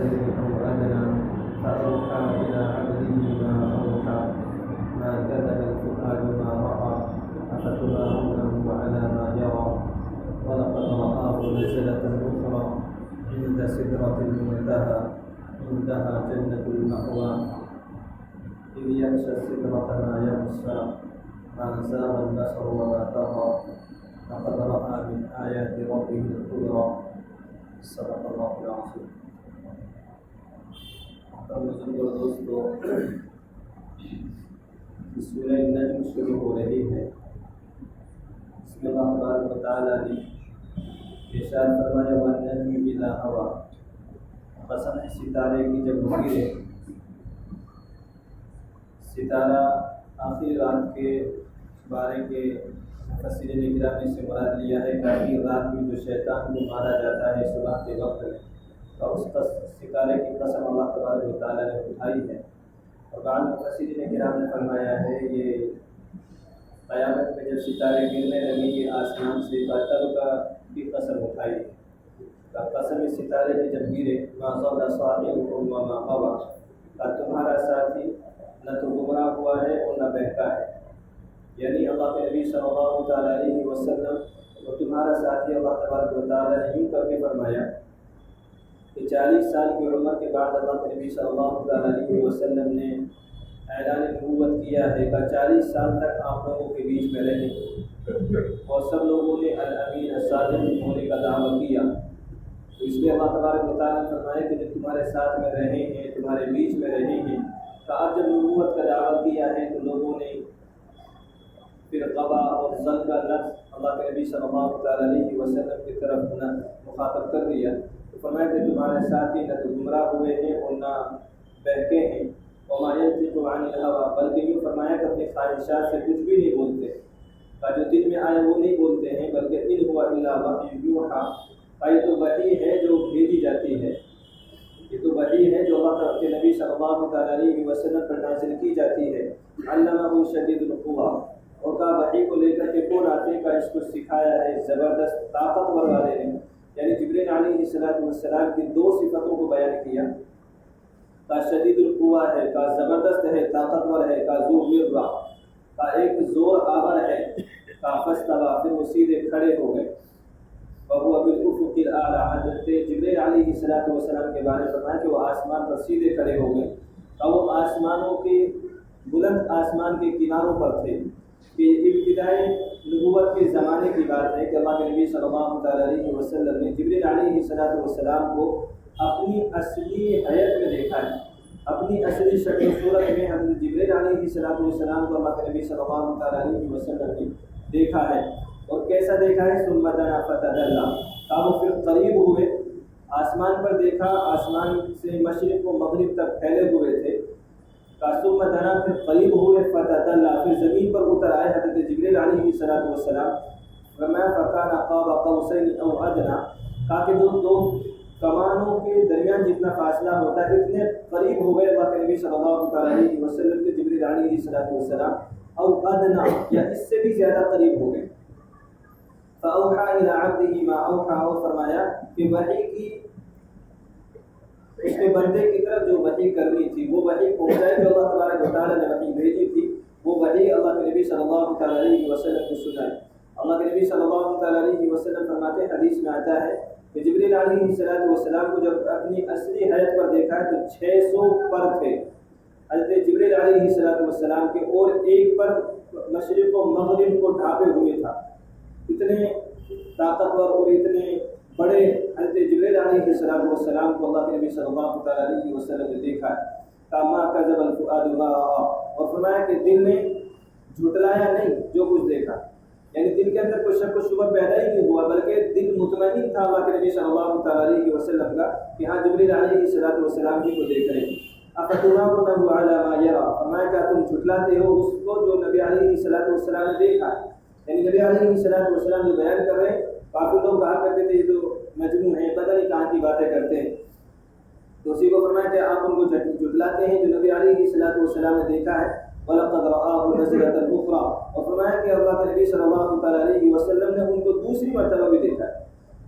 قوسين أو أدنى فأوحى إلى عبده ما أوحى ما كذب الفؤاد ما رأى أفتمارونه على ما يرى ولقد رآه نزلة أخرى عند سدرة المنتهى عندها جنة المأوى إذ يغشى السدرة ما يغشى ما زاغ البصر وما طغى لقد رأى من آيات ربه الكبرى صدق الله العظيم. بزرگوں دوستو، سورہ نجم شروع ہو رہی ہے. اس میں اللہ تبارک و تعالیٰ نے ارشاد فرمایا والنجم اذا ہوا، قسم ہے ستارے کی جب گرے. ستارہ آخری رات کے بارے کے مفسرین کرام نے سے مراد لیا ہے کہ آخری رات میں جو شیطان کو مارا جاتا ہے صبح کے وقت میں، تو اس ستارے کی قسم اللہ تبارک و تعالیٰ نے اٹھائی ہے. اور بعض مفسرین کرام نے فرمایا ہے یہ قیامت میں جب ستارے گرنے لگیں گے آسمان سے تب کا بھی قسم اٹھائی ہے. قسم ستارے کے جب گرے ما ضل صاحبكم وما غوى، تمہارا ساتھی نہ تو گمراہ ہوا ہے اور نہ بہکا ہے. یعنی اللہ کے نبی صلی اللہ تعالیٰ علیہ وسلم اور تمہارا ساتھی اللہ تبارک و تعالیٰ نے یوں کر کے فرمایا کہ 40 سال کی عمر کے بعد اللہ کے نبی صلی اللہ تعالیٰ علیہ وسلم نے اعلان نبوت کیا ہے کہ 40 سال تک آپ لوگوں کے بیچ میں رہیں اور سب لوگوں نے الامین الصادق ہونے کا دعویٰ کیا. تو اس لیے اللہ تبارک و تعالیٰ نے فرمایا کہ جو تمہارے ساتھ میں رہے ہیں، تمہارے بیچ میں رہے ہیں، کہ اب جب نبوت کا دعویٰ کیا ہے تو لوگوں نے پھر قبا اور ظن کا لفظ اللہ کے نبی صلی اللہ تعالیٰ علیہ وسلم کی طرف مخاطب کر دیا. تو فرمایا کہ تمہارے ساتھی نہ تو گمراہ ہوئے ہیں اور نہ بہکے ہیں. وما ينطق عن الهوى، بلکہ یوں فرمایا کہ اپنی خواہشات سے کچھ بھی نہیں بولتے، کا جو دل میں آئے وہ نہیں بولتے ہیں، بلکہ ان هو الا وحی یوحی، یہ تو وحی ہے جو بھیجی جاتی ہے. یہ تو وحی ہے جو اللہ کے نبی صلی اللہ تعالیٰ علیہ وسلم پر نازل کی جاتی ہے. علمہ شدید القویٰ، اور کا وحی کو لے کر کے کون آتے کا اس کو سکھایا ہے زبردست طاقتور والے نے. یعنی جبرائیل علیہ السلام کی دو صفتوں کو بیان کیا، کا شدید القویٰ ہے، کا زبردست ہے، طاقتور ہے، کا ذو مرہ، کا ایک زور آور ہے، کا فاستوی، پھر وہ سیدھے کھڑے ہو گئے. وهو بالافق الاعلی، حضرت جبرائیل علیہ السلام کے بارے میں فرمایا کہ وہ آسمان پر سیدھے کھڑے ہو گئے اور وہ آسمانوں کے بلند آسمان کے کناروں پر تھے. کہ ابتدائی نبوت کے زمانے کی بات ہے کہ اللہ کے نبی صلی اللہ تعالیٰ علیہ وسلم نے جبرائیل علیہ السلام کو اپنی اصلی حیت میں دیکھا ہے. اپنی اصلی شکل و صورت میں حضرت جبرائیل علیہ السلام کو اللہ کے نبی صلی اللہ تعالیٰ علیہ وسلم نے دیکھا ہے. اور کیسا دیکھا ہے؟ ثم دنا فتدلی، وہ پھر قریب ہوئے، آسمان پر دیکھا، آسمان سے مشرق و مغرب تک پھیلے ہوئے تھے. ثم دنا، پھر قریب ہوئے، فتدلی، پھر زمین پر اتر آئے حضرت جبرائیل علیہ السلام. فرمایا فکان قاب قوسین او ادنی، کہ جو دو کمانوں کے درمیان جتنا فاصلہ ہوتا ہے اتنے قریب ہو گئے اللہ کے نبی صلی اللہ علیہ وسلم کے جبرائیل علیہ السلام، او ادنی، یا اس سے بھی زیادہ قریب ہو گئے. فاوحى الى عبده ما اوحى، اور فرمایا کہ وحی کی اس کے بندے کی طرف جو وحی کرنی تھی وہ وحی پہنچائے جو اللہ تبارک و تعالیٰ نے وحی بھیجی تھی، وہ وحی اللہ کے نبی صلی اللہ تعالیٰ علیہ وسلم کو سنائی. اللہ کے نبی صلی اللہ تعالیٰ علیہ وسلم فرماتے ہیں، حدیث میں آتا ہے کہ جبرائیل علیہ السلام کو جب اپنی اصلی حیت پر دیکھا ہے تو 600 پر تھے حضرت جبرائیل علیہ السلام کے، اور ایک پر مشرق و مغرب کو ڈھانپے ہوئے تھا. اتنے طاقتور اور اتنے بڑے حضرت جبرائیل علیہ السلام کو اللہ کے نبی صلی اللہ تعالیٰ علیہ وسلم نے دیکھا ہے. ما کذب الفؤاد ما رأى، اور فرمایا کہ دل نے جھٹلایا نہیں جو کچھ دیکھا. یعنی دل کے اندر کوئی شک و شبہ پیدا ہی نہیں ہوا، بلکہ دل مطمئن تھا اللہ کے نبی صلی اللہ تعالیٰ علیہ وسلم کا کہ ہاں جبرائیل علیہ السلام ہی کو دیکھ رہے ہیں. افتمارونه على ما يرى، فرمایا کہ تم جھٹلاتے ہو اس کو جو نبی علیہ السلام نے دیکھا ہے. یعنی نبی علیہ السلام جو بیان کر رہے ہیں، کافی لوگ کہا کرتے تھے یہ تو مجنون ہیں، پتہ نہیں کہاں کی باتیں کرتے ہیں. تو اسی کو فرمایا کہ آپ ان کو جھٹلاتے ہیں جو نبی علیہ السلام نے دیکھا ہے. وَلَقَدْ رَآهُ نَزْلَةً أُخْرَىٰ، اور فرمایا کہ اللہ کے نبی صلی اللہ تعالیٰ علیہ وسلم نے ان کو دوسری مرتبہ بھی دیکھا ہے.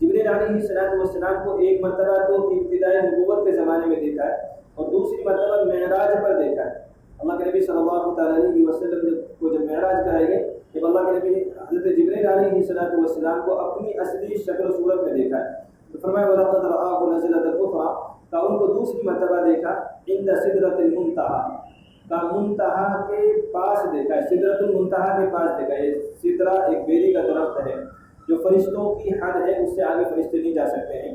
جبریل علیہ السلام کو ایک مرتبہ تو ابتدائی نبوت کے زمانے میں دیکھا ہے اور دوسری مرتبہ معراج پر دیکھا ہے۔ اللہ کے نبی صلی اللہ تعالیٰ علیہ وسلم کو جب معراج کرائے گئے، جب اللہ کے نبی حضرت جبریل علیہ السلام کو اپنی اصلی شکل و صورت میں دیکھا ہے تو فرمایا وَلَقَدْ رَآهُ نَزْلَةً أُخْرَىٰ، کا ان کو دوسری مرتبہ دیکھا عند سدرۃ المنتہا، کا منتہا کے پاس دیکھا ہے، سدرۃ المنتہا کے پاس دیکھا ہے۔ سدرہ ایک بیری کا درخت ہے جو فرشتوں کی حد ہے، اس سے آگے فرشتے نہیں جا سکتے ہیں۔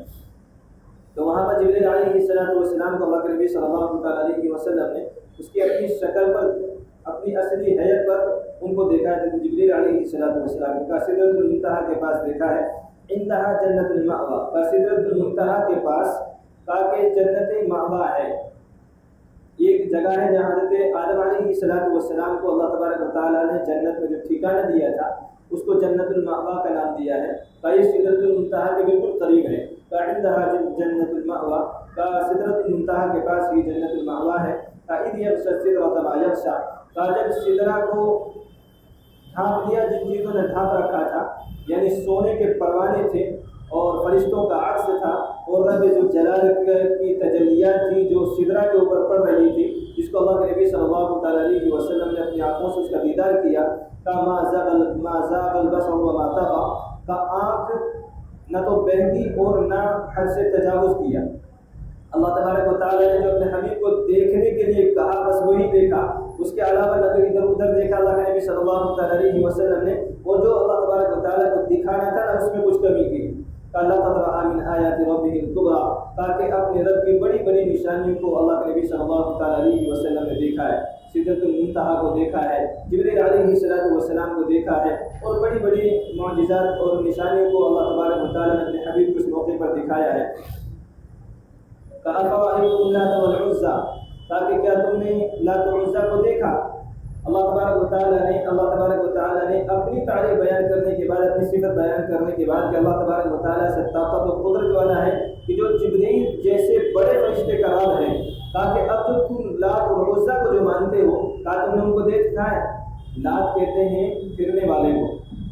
تو وہاں پر جبریل علیہ السلام کو اللہ کے نبی صلی اللہ تعالیٰ علیہ وسلم نے اس کی اپنی شکل پر، اپنی اصلی حیت پر ان کو دیکھا ہے۔ جبریل علیہ السلام کا سدرۃ المنتہا کے پاس دیکھا ہے، انتہا جنت المأویٰ، کا سدرۃ المنتہا کے پاس کہ جنت مأویٰ ہے، ایک جگہ ہے جہاں حضرت آدم علیہ السلام کو اللہ تبارک و تعالیٰ نے جنت میں جو ٹھکانہ دیا تھا اس کو جنت المأویٰ کا نام دیا ہے۔ کا یہ سدرۃ المنتہا کے بالکل قریب ہے، کا عندہا جنت المأویٰ، کا سدرۃ المنتہا کے پاس یہ جنت المأویٰ ہے۔ کا اذ یغشی السدرۃ ما یغشی، کا جب سدرہ کو ڈھانپ لیا جن چیزوں نے ڈھانپ رکھا تھا، یعنی سونے کے پروانے تھے اور فرشتوں کا عکس تھا اور رب ذوالجلال کی تجلیات تھی جو سدرہ کے اوپر پڑ رہی تھی، جس کو اللہ کے نبی صلی اللہ تعالیٰ علیہ وسلم نے اپنی آنکھوں سے اس کا دیدار کیا۔ کا ما زاغ البصر وما طغى، کا آنکھ نہ تو بہتی اور نہ حد سے تجاوز کیا۔ اللہ تبارک و تعالیٰ نے جو اپنے حبیب کو دیکھنے کے لیے کہا بس وہی دیکھا، اس کے علاوہ نہ تو ادھر ادھر دیکھا اللہ کے نبی صلی اللہ تعالیٰ علیہ وسلم نے، وہ جو اللہ تبارک و تعالیٰ کو دکھانا تھا نہ اس میں کچھ کمی کی۔ لَقَدْ رَأَىٰ مِنْ آيَاتِ رَبِّهِ الْكُبْرَىٰ، تاکہ اپنے رب کی بڑی بڑی نشانیوں کو اللہ کے نبی صلی اللہ تعالیٰ علیہ وسلم نے دیکھا ہے، سدرۃ المنتہا کو دیکھا ہے، جبریل علیہ السلام کو دیکھا ہے اور بڑی بڑی معجزات اور نشانیوں کو اللہ تبارک و تعالیٰ نے اپنے حبیب کو اس موقع پر دکھایا ہے۔ أَفَرَأَيْتُمُ اللَّاتَ وَالْعُزَّىٰ، تاکہ کیا تم نے لات و عزیٰ کو دیکھا؟ اللہ تبارک و تعالیٰ نے اپنی تعریف بیان کرنے کے بعد، اپنی صفت بیان کرنے کے بعد کہ اللہ تبارک و تعالیٰ سے طاقت و قدرت والا ہے کہ جو جبریل جیسے بڑے فرشتے کا رب ہے، تاکہ اب جو تم لات اور عزیٰ کو جو مانتے ہو کیا تم نے ان کو دیکھا ہے؟ لات کہتے ہیں پھرنے والے کو،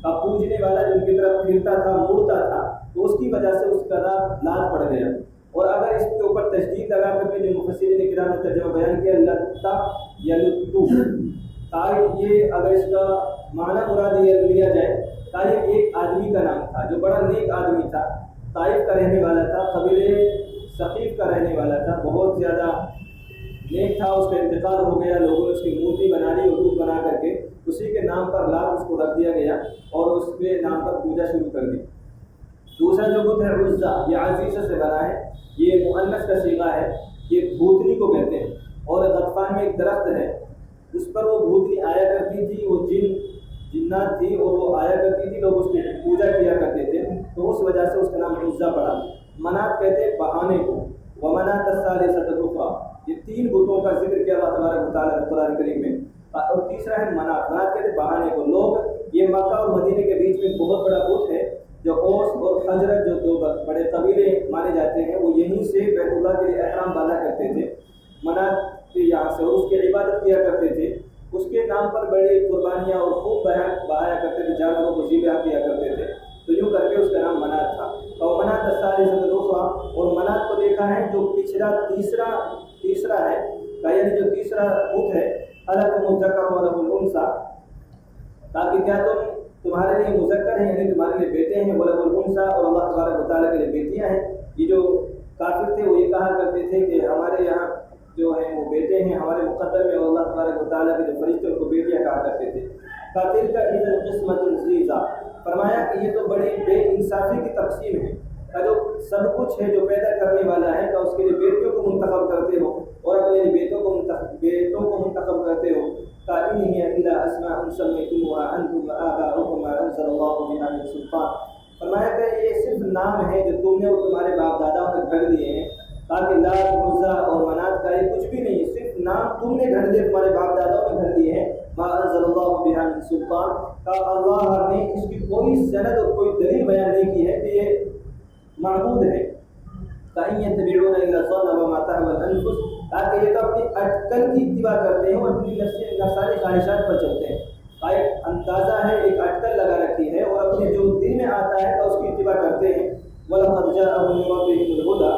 اب پوجنے والا جو ان کی طرف پھرتا تھا، مڑتا تھا، تو اس کی وجہ سے اس کا نام لات پڑ گیا۔ اور اگر اس کے اوپر تشدید لگا کر کے جو مفسرین کرام نے ترجمہ بیان کیا لتا یا لتو، طائف، یہ اگر اس کا معنی مراد یہ لیا جائے، طائف ایک آدمی کا نام تھا جو بڑا نیک آدمی تھا، طائف کا رہنے والا تھا، قبیلے ثقیف کا رہنے والا تھا، بہت زیادہ نیک تھا، اس کا انتقال ہو گیا، لوگوں نے اس کی مورتی بنا لی اور بت بنا کر کے اسی کے نام پر لات اس کو رکھ دیا گیا اور اس کے نام پر پوجا شروع کر دی۔ دوسرا جو بت ہے عزا، یہ عزیزہ سے بنا ہے، یہ مؤنث کا صیغہ ہے، یہ بھوتنی کو کہتے ہیں، اور غطفان میں ایک درخت ہے اس پر وہ بھوتنی آیا کرتی تھی، وہ جنات تھی اور وہ آیا کرتی تھی، لوگ اس کی پوجا کیا کرتے تھے، تو اس وجہ سے اس کا نام عزا پڑا۔ منات کہتے ہیں بہانے کو، ومنات الثالثۃ الاخری، یہ تین بتوں کا ذکر کیا اللہ تبارک و تعالیٰ نے قرآن کریم میں۔ اور تیسرا ہے منات، منات کہتے ہیں بہانے کو۔ لوگ یہ مکہ اور مدینے کے بیچ میں بہت بڑا بت ہے جو اوس اور خزرج جو دو بڑے قبیلے مانے جاتے ہیں، وہ یہیں سے بیت اللہ کے لیے احرام باندھا کرتے تھے، منات کے یہاں سے، اور اس کی عبادت کیا کرتے تھے، اس کے نام پر بڑی قربانیاں اور خوب بہایا کرتے تھے، جانوروں کو ذبح کیا کرتے تھے، تو یوں کر کے اس کا نام منات تھا۔ اور منات الثالثۃ الاخری، اور منات کو دیکھا ہے جو پچھلا تیسرا ہے، یعنی جو تیسرا بت ہے، الکم الذکر ولہ الانثیٰ، تاکہ کیا تمہارے لیے مذکر ہیں یعنی تمہارے لیے بیٹے ہیں، ولہ الانثیٰ، اور اللہ تبارک و تعالیٰ کے لیے بیٹیاں ہیں۔ یہ جو کافر تھے وہ یہ کہا کرتے تھے کہ ہمارے یہاں جو ہیں وہ بیٹے ہیں، ہمارے مقدر میں، اور اللہ تبارک و تعالیٰ کے جو فرشتے ان کو بیٹیاں کہا کرتے تھے۔ قاتل کا عید القسمت الضیزہ، فرمایا کہ یہ تو بڑی بے انصافی کی تقسیم ہے، کا جو سب کچھ ہے جو پیدا کرنے والا ہے، کا اس کے لیے بیٹیوں کو منتخب کرتے ہو اور اپنے لیے بیٹوں کو منتخب کرتے ہو۔ قائل ہی الا اسماء سمیتموها انتم وآباؤکم ما انزل اللہ بها من سلطان، فرمایا کہ یہ صرف نام ہے جو تم نے اور تمہارے باپ داداؤں نے گھڑ دیے ہیں، تاکہ لات، عزا اور منات کا یہ کچھ بھی نہیں، صرف نام تم نے گھڑ دیے، تمہارے باپ داداؤں نے گھڑ دیے ہیں۔ ما انزل اللہ بها من سلطان، کا اللہ نے اس کی کوئی سند اور کوئی دلیل بیان نہیں کی ہے کہ یہ معبود ہے۔ فَإِن يَتَّبِعُونَ إِلَّا الظَّنَّ وَمَا تَهْوَى الْأَنفُسُ، تاکہ یہ تو اپنی اٹکل کی اتباع کرتے ہیں اور اپنی نفسانی خواہشات پر چلتے ہیں۔ ایک اندازہ ہے، ایک اٹکل لگا رکھی ہے اور اپنے جو دل میں آتا ہے تو اس کی اتباع کرتے ہیں۔ جاءهم من ربهم الهدى